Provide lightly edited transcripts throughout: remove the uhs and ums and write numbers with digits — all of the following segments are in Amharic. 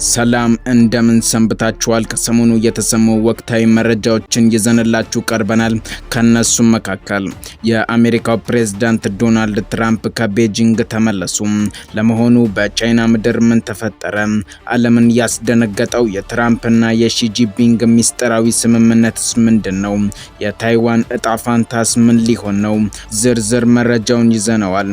ሰላም እንደምን ሰንብታችኋል? ከሰሞኑ የተሰሙ ወቅታዊ መረጃዎችን ይዘንላችሁ ቀርበናል። ከነሱም መካከል የአሜሪካው ፕሬዝዳንት ዶናልድ ትራምፕ ከቤጂንግ ተመለሱ። ለመሆኑ በቻይና ምድር ምን ተፈጠረ? ዓለምን ያስደነገጠው የትራምፕና የሺ ጂንፒንግ ሚስጥራዊ ስምምነትስ ምንድነው? የታይዋን እጣ ፋንታስ ምን ሊሆን ነው? ዝርዝር መረጃውን ይዘነዋል።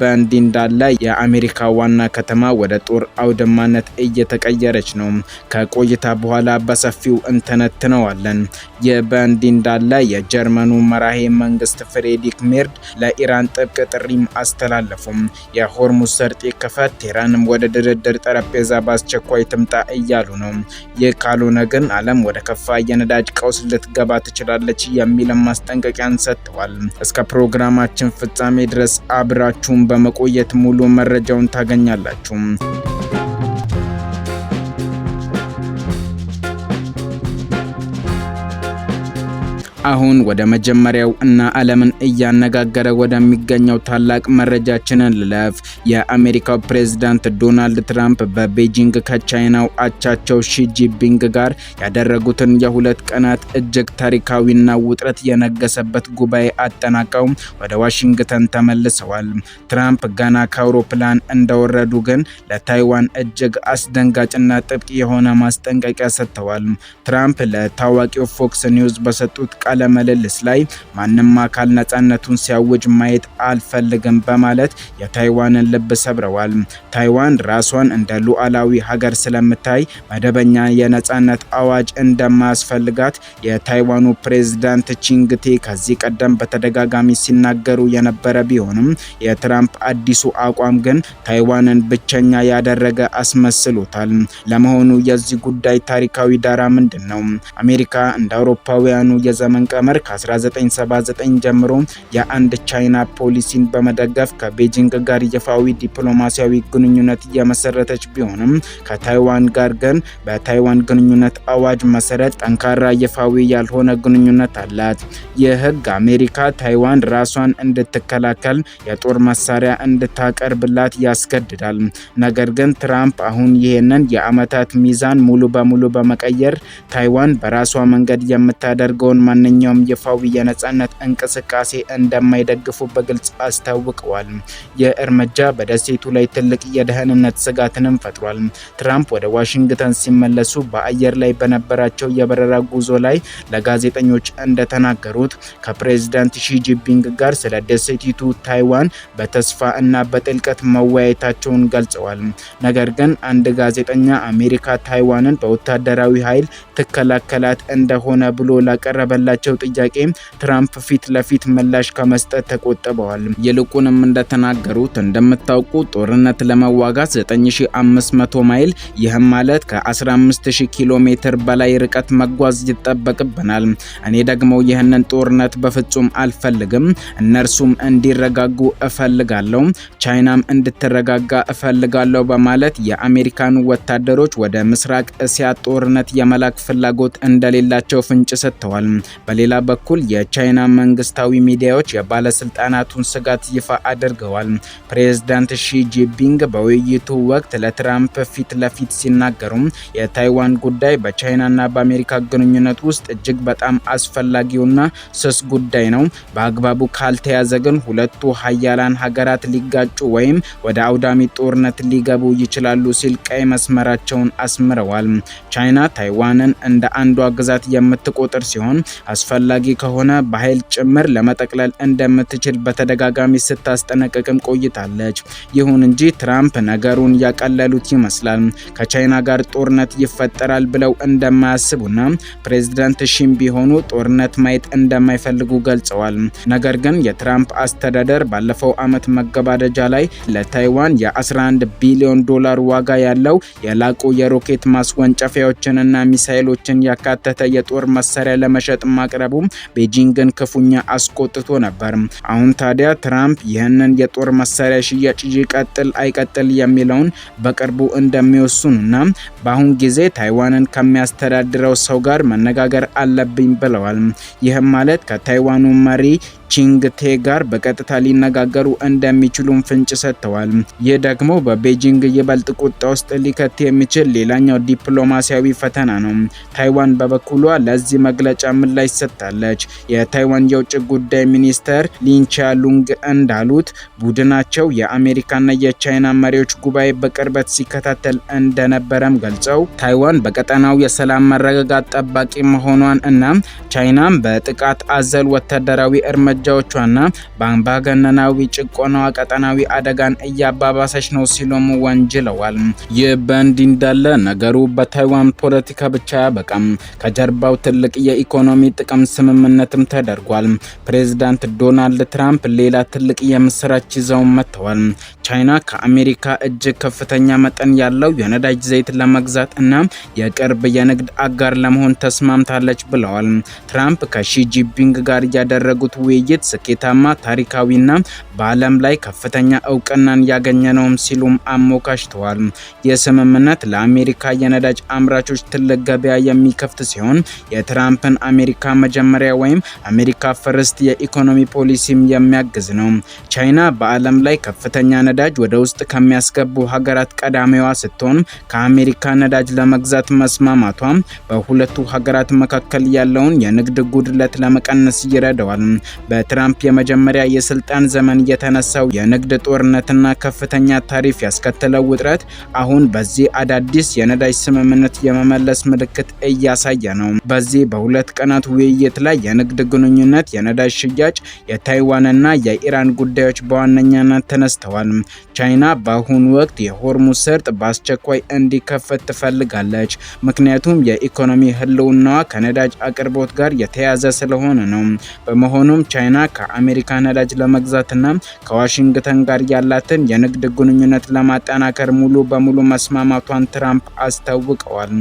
በእንዲህ እንዳለ የአሜሪካ ዋና ከተማ ወደ ጦር አውድማነት ተቀየረች ነው። ከቆይታ በኋላ በሰፊው እንተነትነዋለን። በእንዲህ እንዳለ የጀርመኑ መራሄ መንግስት ፍሬድሪክ ሜርዝ ለኢራን ጥብቅ ጥሪም አስተላለፉም። የሆርሙዝ ሰርጥ ይከፈት፣ ቴህራንም ወደ ድርድር ጠረጴዛ በአስቸኳይ ትምጣ እያሉ ነው። ይህ ካልሆነ ግን ዓለም ወደ ከፋ የነዳጅ ቀውስ ልትገባ ትችላለች የሚል ማስጠንቀቂያን ሰጥተዋል። እስከ ፕሮግራማችን ፍጻሜ ድረስ አብራችሁን በመቆየት ሙሉ መረጃውን ታገኛላችሁ። አሁን ወደ መጀመሪያው እና ዓለምን እያነጋገረ ወደሚገኘው ታላቅ መረጃችንን ልለፍ። የአሜሪካው ፕሬዝዳንት ዶናልድ ትራምፕ በቤጂንግ ከቻይናው አቻቸው ሺ ጂንፒንግ ጋር ያደረጉትን የሁለት ቀናት እጅግ ታሪካዊና ውጥረት የነገሰበት ጉባኤ አጠናቀው ወደ ዋሽንግተን ተመልሰዋል። ትራምፕ ገና ከአውሮፕላን እንደወረዱ ግን ለታይዋን እጅግ አስደንጋጭና ጥብቅ የሆነ ማስጠንቀቂያ ሰጥተዋል። ትራምፕ ለታዋቂው ፎክስ ኒውስ በሰጡት ቃለ ምልልስ ላይ ማንም አካል ነፃነቱን ሲያውጅ ማየት አልፈልግም በማለት የታይዋንን ልብ ሰብረዋል። ታይዋን ራሷን እንደ ሉዓላዊ ሀገር ስለምታይ መደበኛ የነፃነት አዋጅ እንደማያስፈልጋት የታይዋኑ ፕሬዝዳንት ቺንግቴ ከዚህ ቀደም በተደጋጋሚ ሲናገሩ የነበረ ቢሆንም የትራምፕ አዲሱ አቋም ግን ታይዋንን ብቸኛ ያደረገ አስመስሎታል። ለመሆኑ የዚህ ጉዳይ ታሪካዊ ዳራ ምንድን ነው? አሜሪካ እንደ አውሮፓውያኑ የዘመን ቀመር ከ1979 ጀምሮ የአንድ ቻይና ፖሊሲን በመደገፍ ከቤጂንግ ጋር ይፋዊ ዲፕሎማሲያዊ ግንኙነት እየመሰረተች ቢሆንም ከታይዋን ጋር ግን በታይዋን ግንኙነት አዋጅ መሰረት ጠንካራ ይፋዊ ያልሆነ ግንኙነት አላት። ይህ ህግ አሜሪካ ታይዋን ራሷን እንድትከላከል የጦር መሳሪያ እንድታቀርብላት ያስገድዳል። ነገር ግን ትራምፕ አሁን ይህንን የዓመታት ሚዛን ሙሉ በሙሉ በመቀየር ታይዋን በራሷ መንገድ የምታደርገውን ማንኛውም ይፋዊ የነፃነት እንቅስቃሴ እንደማይደግፉ በግልጽ አስታውቀዋል። ይህ እርምጃ በደሴቱ ላይ ትልቅ የደህንነት ስጋትንም ፈጥሯል። ትራምፕ ወደ ዋሽንግተን ሲመለሱ በአየር ላይ በነበራቸው የበረራ ጉዞ ላይ ለጋዜጠኞች እንደተናገሩት ከፕሬዝዳንት ሺ ጂንፒንግ ጋር ስለ ደሴቲቱ ታይዋን በተስፋ እና በጥልቀት መወያየታቸውን ገልጸዋል። ነገር ግን አንድ ጋዜጠኛ አሜሪካ ታይዋንን በወታደራዊ ኃይል ትከላከላት እንደሆነ ብሎ ላቀረበላቸው ጥያቄ ትራምፕ ፊት ለፊት ምላሽ ከመስጠት ተቆጥበዋል። ይልቁንም እንደተናገሩት እንደምታውቁ ጦርነት ለመዋጋት 9500 ማይል ይህም ማለት ከ15000 ኪሎ ሜትር በላይ ርቀት መጓዝ ይጠበቅብናል። እኔ ደግሞ ይህንን ጦርነት በፍጹም አልፈልግም። እነርሱም እንዲረጋጉ እፈልጋለሁ፣ ቻይናም እንድትረጋጋ እፈልጋለሁ በማለት የአሜሪካን ወታደሮች ወደ ምስራቅ እስያ ጦርነት የመላክ ፍላጎት እንደሌላቸው ፍንጭ ሰጥተዋል። በሌላ በኩል የቻይና መንግስታዊ ሚዲያዎች የባለስልጣናቱን ስጋት ይፋ አድርገዋል። ፕሬዝዳንት ሺ ጂንፒንግ በውይይቱ ወቅት ለትራምፕ ፊት ለፊት ሲናገሩ የታይዋን ጉዳይ በቻይናና በአሜሪካ ግንኙነት ውስጥ እጅግ በጣም አስፈላጊውና ስስ ጉዳይ ነው። በአግባቡ ካልተያዘ ግን ሁለቱ ሀያላን ሀገራት ሊጋጩ ወይም ወደ አውዳሚ ጦርነት ሊገቡ ይችላሉ ሲል ቀይ መስመራቸውን አስምረዋል። ቻይና ታይዋንን እንደ አንዷ ግዛት የምትቆጥር ሲሆን አስፈላጊ ከሆነ በኃይል ጭምር ለመጠቅለል እንደምትችል በተደጋጋሚ ስታስጠነቅቅም ቆይታለች። ይሁን እንጂ ትራምፕ ነገሩን ያቀለሉት ይመስላል። ከቻይና ጋር ጦርነት ይፈጠራል ብለው እንደማያስቡና ፕሬዝዳንት ሺም ቢሆኑ ጦርነት ማየት እንደማይፈልጉ ገልጸዋል። ነገር ግን የትራምፕ አስተዳደር ባለፈው ዓመት መገባደጃ ላይ ለታይዋን የ11 ቢሊዮን ዶላር ዋጋ ያለው የላቁ የሮኬት ማስወንጨፊያዎችንና ሚሳኤሎችን ያካተተ የጦር መሳሪያ ለመሸጥ ማቅረቡ ቤጂንግን ክፉኛ አስቆጥቶ ነበር። አሁን ታዲያ ትራምፕ ይህንን የጦር መሳሪያ ሽያጭ ይቀጥል አይቀጥል የሚለውን በቅርቡ እንደሚወስኑና በአሁን ጊዜ ታይዋንን ከሚያስተዳድረው ሰው ጋር መነጋገር አለብኝ ብለዋል። ይህም ማለት ከታይዋኑ መሪ ቺንግቴ ጋር በቀጥታ ሊነጋገሩ እንደሚችሉም ፍንጭ ሰጥተዋል። ይህ ደግሞ በቤጂንግ ይበልጥ ቁጣ ውስጥ ሊከት የሚችል ሌላኛው ዲፕሎማሲያዊ ፈተና ነው። ታይዋን በበኩሏ ለዚህ መግለጫ ምላሽ ሰጥታለች። የታይዋን የውጭ ጉዳይ ሚኒስተር ሊንቻሉንግ እንዳሉት ቡድናቸው የአሜሪካና የቻይና መሪዎች ጉባኤ በቅርበት ሲከታተል እንደነበረም ገልጸው ታይዋን በቀጠናው የሰላም መረጋጋት ጠባቂ መሆኗን እና ቻይናም በጥቃት አዘል ወታደራዊ እርምጃዎቿና በአምባገነናዊ ጭቆናዋ ቀጠናዊ አደጋን እያባባሰች ነው ሲሉም ወንጅለዋል። ይህ በእንዲህ እንዳለ ነገሩ በታይዋን ፖለቲካ ብቻ አያበቃም። ከጀርባው ትልቅ የኢኮኖሚ ጥቅም ስምምነትም ተደርጓል። ፕሬዝዳንት ዶናልድ ትራምፕ ሌላ ትልቅ የምስራች ይዘው መጥተዋል። ቻይና ከአሜሪካ እጅግ ከፍተኛ መጠን ያለው የነዳጅ ዘይት ለመግዛት እና የቅርብ የንግድ አጋር ለመሆን ተስማምታለች ብለዋል። ትራምፕ ከሺ ጂንፒንግ ጋር ያደረጉት ውይይት ስኬታማ፣ ታሪካዊና በዓለም ላይ ከፍተኛ እውቅናን ያገኘ ነውም ሲሉም አሞካሽተዋል። የስምምነት ለአሜሪካ የነዳጅ አምራቾች ትልቅ ገበያ የሚከፍት ሲሆን የትራምፕን አሜሪካ መጀመሪያ ወይም አሜሪካ ፈርስት የኢኮኖሚ ፖሊሲም የሚያግዝ ነው። ቻይና በዓለም ላይ ከፍተኛ ነዳጅ ወደ ውስጥ ከሚያስገቡ ሀገራት ቀዳሚዋ ስትሆን ከአሜሪካ ነዳጅ ለመግዛት መስማማቷ በሁለቱ ሀገራት መካከል ያለውን የንግድ ጉድለት ለመቀነስ ይረዳዋል። በትራምፕ የመጀመሪያ የስልጣን ዘመን የተነሳው የንግድ ጦርነትና ከፍተኛ ታሪፍ ያስከተለው ውጥረት አሁን በዚህ አዳዲስ የነዳጅ ስምምነት የመመለስ ምልክት እያሳየ ነው። በዚህ በሁለት ቀናት ውይይት ላይ የንግድ ግንኙነት፣ የነዳጅ ሽያጭ፣ የታይዋንና የኢራን ጉዳዮች በዋነኛነት ተነስተዋል። ቻይና በአሁኑ ወቅት የሆርሙዝ ሰርጥ በአስቸኳይ እንዲከፈት ትፈልጋለች። ምክንያቱም የኢኮኖሚ ህልውናዋ ከነዳጅ አቅርቦት ጋር የተያያዘ ስለሆነ ነው። በመሆኑም ቻይና ከአሜሪካ ነዳጅ ለመግዛትና ከዋሽንግተን ጋር ያላትን የንግድ ግንኙነት ለማጠናከር ሙሉ በሙሉ መስማማቷን ትራምፕ አስታውቀዋል።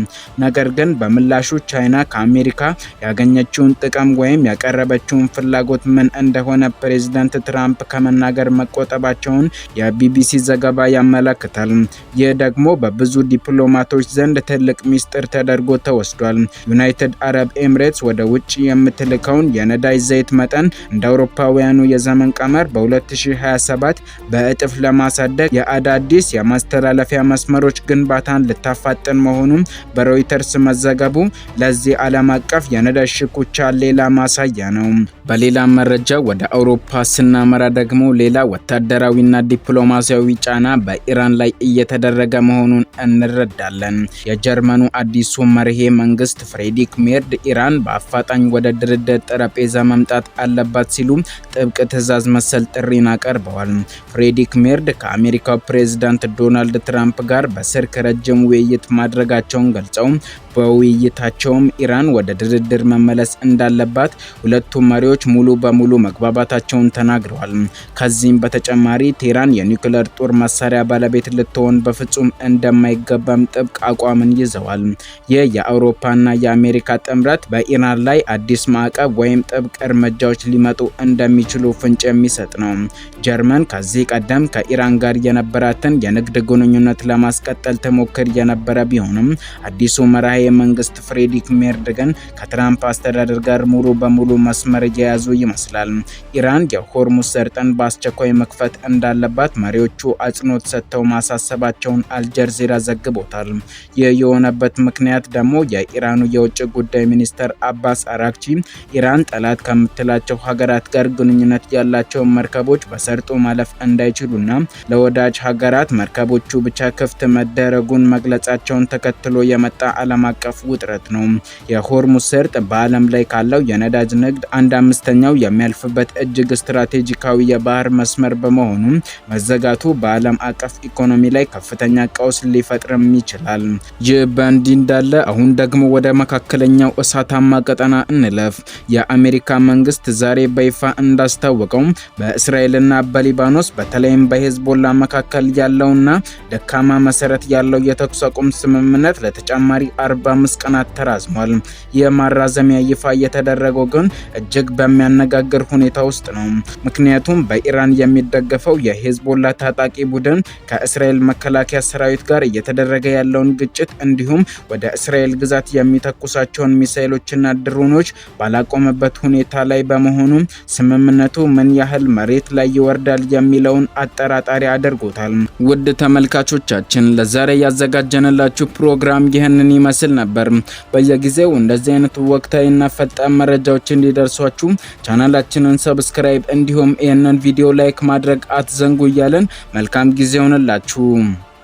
ነገር ግን በምላሹ ቻይና ከአሜሪካ ያገኘችውን ጥቅም ወይም ያቀረበችውን ፍላጎት ምን እንደሆነ ፕሬዝዳንት ትራምፕ ከመናገር መቆጠባቸውን የቢቢሲ ዘገባ ያመለክታል። ይህ ደግሞ በብዙ ዲፕሎማቶች ዘንድ ትልቅ ሚስጥር ተደርጎ ተወስዷል። ዩናይትድ አረብ ኤምሬትስ ወደ ውጭ የምትልከውን የነዳጅ ዘይት መጠን እንደ አውሮፓውያኑ የዘመን ቀመር በ2027 በእጥፍ ለማሳደግ የአዳዲስ የማስተላለፊያ መስመሮች ግንባታን ልታፋጥን መሆኑን በሮይተርስ መዘገቡ ለዚህ ዓለም አቀፍ የነዳጅ ሽኩቻ ሌላ ማሳያ ነው። በሌላ መረጃ ወደ አውሮፓ ስናመራ ደግሞ ሌላ ወታደራዊና ዲፕሎማሲያዊ ጫና በኢራን ላይ እየተደረገ መሆኑን እንረዳለን። የጀርመኑ አዲሱ መርሄ መንግስት ፍሬድሪክ ሜርዝ ኢራን በአፋጣኝ ወደ ድርድር ጠረጴዛ መምጣት አለባት ሲሉ ጥብቅ ትዕዛዝ መሰል ጥሪን አቀርበዋል። ፍሬድሪክ ሜርዝ ከአሜሪካው ፕሬዝዳንት ዶናልድ ትራምፕ ጋር በስልክ ረጅም ውይይት ማድረጋቸውን ገልጸው በውይይታቸውም ኢራን ወደ ድርድር መመለስ እንዳለባት ሁለቱም መሪዎች ሙሉ በሙሉ መግባባታቸውን ተናግረዋል። ከዚህም በተጨማሪ ቴህራን የኒውክሌር ጦር መሳሪያ ባለቤት ልትሆን በፍጹም እንደማይገባም ጥብቅ አቋምን ይዘዋል። ይህ የአውሮፓና የአሜሪካ ጥምረት በኢራን ላይ አዲስ ማዕቀብ ወይም ጥብቅ እርምጃዎች ሊመጡ እንደሚችሉ ፍንጭ የሚሰጥ ነው። ጀርመን ከዚህ ቀደም ከኢራን ጋር የነበራትን የንግድ ግንኙነት ለማስቀጠል ተሞክር የነበረ ቢሆንም አዲሱ መራሄ መንግስት ፍሬድሪክ ሜርዝ ግን ከትራምፕ አስተዳደር ጋር ሙሉ በሙሉ መስመር የያዙ ይመስላል። ኢራን የሆርሙዝ ሰርጥን በአስቸኳይ መክፈት እንዳለባት መሪዎቹ አጽንኦት ሰጥተው ማሳሰባቸውን አልጀዚራ ዘግቦታል። ይህ የሆነበት ምክንያት ደግሞ የኢራኑ የውጭ ጉዳይ ሚኒስተር አባስ አራግቺ ኢራን ጠላት ከምትላቸው ሀገራት ጋር ግንኙነት ያላቸው መርከቦች በሰርጡ ማለፍ እንዳይችሉና ለወዳጅ ሀገራት መርከቦቹ ብቻ ክፍት መደረጉን መግለጻቸውን ተከትሎ የመጣ ዓለም አቀፍ ውጥረት ነው። የሆርሙዝ ሰርጥ በዓለም ላይ ካለው የነዳጅ ንግድ 1/5 የሚያልፍበት እጅግ ስትራቴጂካዊ የባህር መስመር በመሆኑ መዘጋቱ በዓለም አቀፍ ኢኮኖሚ ላይ ከፍተኛ ቀውስ ሊፈጥርም ይችላል። ይህ በእንዲህ እንዳለ አሁን ደግሞ ወደ መካከለኛው እሳታማ ቀጠና እንለፍ። የአሜሪካ መንግስት ዛሬ በይፋ እንዳስታወቀው በእስራኤልና በሊባኖስ በተለይም በሄዝቦላ መካከል ያለውና ደካማ መሰረት ያለው የተኩስ አቁም ስምምነት ለተጨማሪ 45 ቀናት ተራዝሟል። የማራዘሚያ ይፋ የተደረገው ግን እጅግ በሚያነጋግር ሁኔታ ውስጥ ነው። ምክንያቱም በኢራን የሚደገፈው የሂዝቦላ ታጣቂ ቡድን ከእስራኤል መከላከያ ሰራዊት ጋር እየተደረገ ያለውን ግጭት እንዲሁም ወደ እስራኤል ግዛት የሚተኩሳቸውን ሚሳኤሎችና ድሮኖች ባላቆመበት ሁኔታ ላይ በመሆኑ ስምምነቱ ምን ያህል መሬት ላይ ይወርዳል የሚለውን አጠራጣሪ አድርጎታል። ውድ ተመልካቾቻችን ለዛሬ ያዘጋጀንላችሁ ፕሮግራም ይህንን ይመስል ነበር። በየጊዜው እንደዚህ አይነት ወቅታዊና ፈጣን መረጃዎች እንዲደርሷችሁ ቻናላችንን ሰብስክራይብ እንዲሁም ይህንን ቪዲዮ ላይክ ማድረግ አትዘንጉ እያለን መልካም ጊዜ ሆነላችሁ።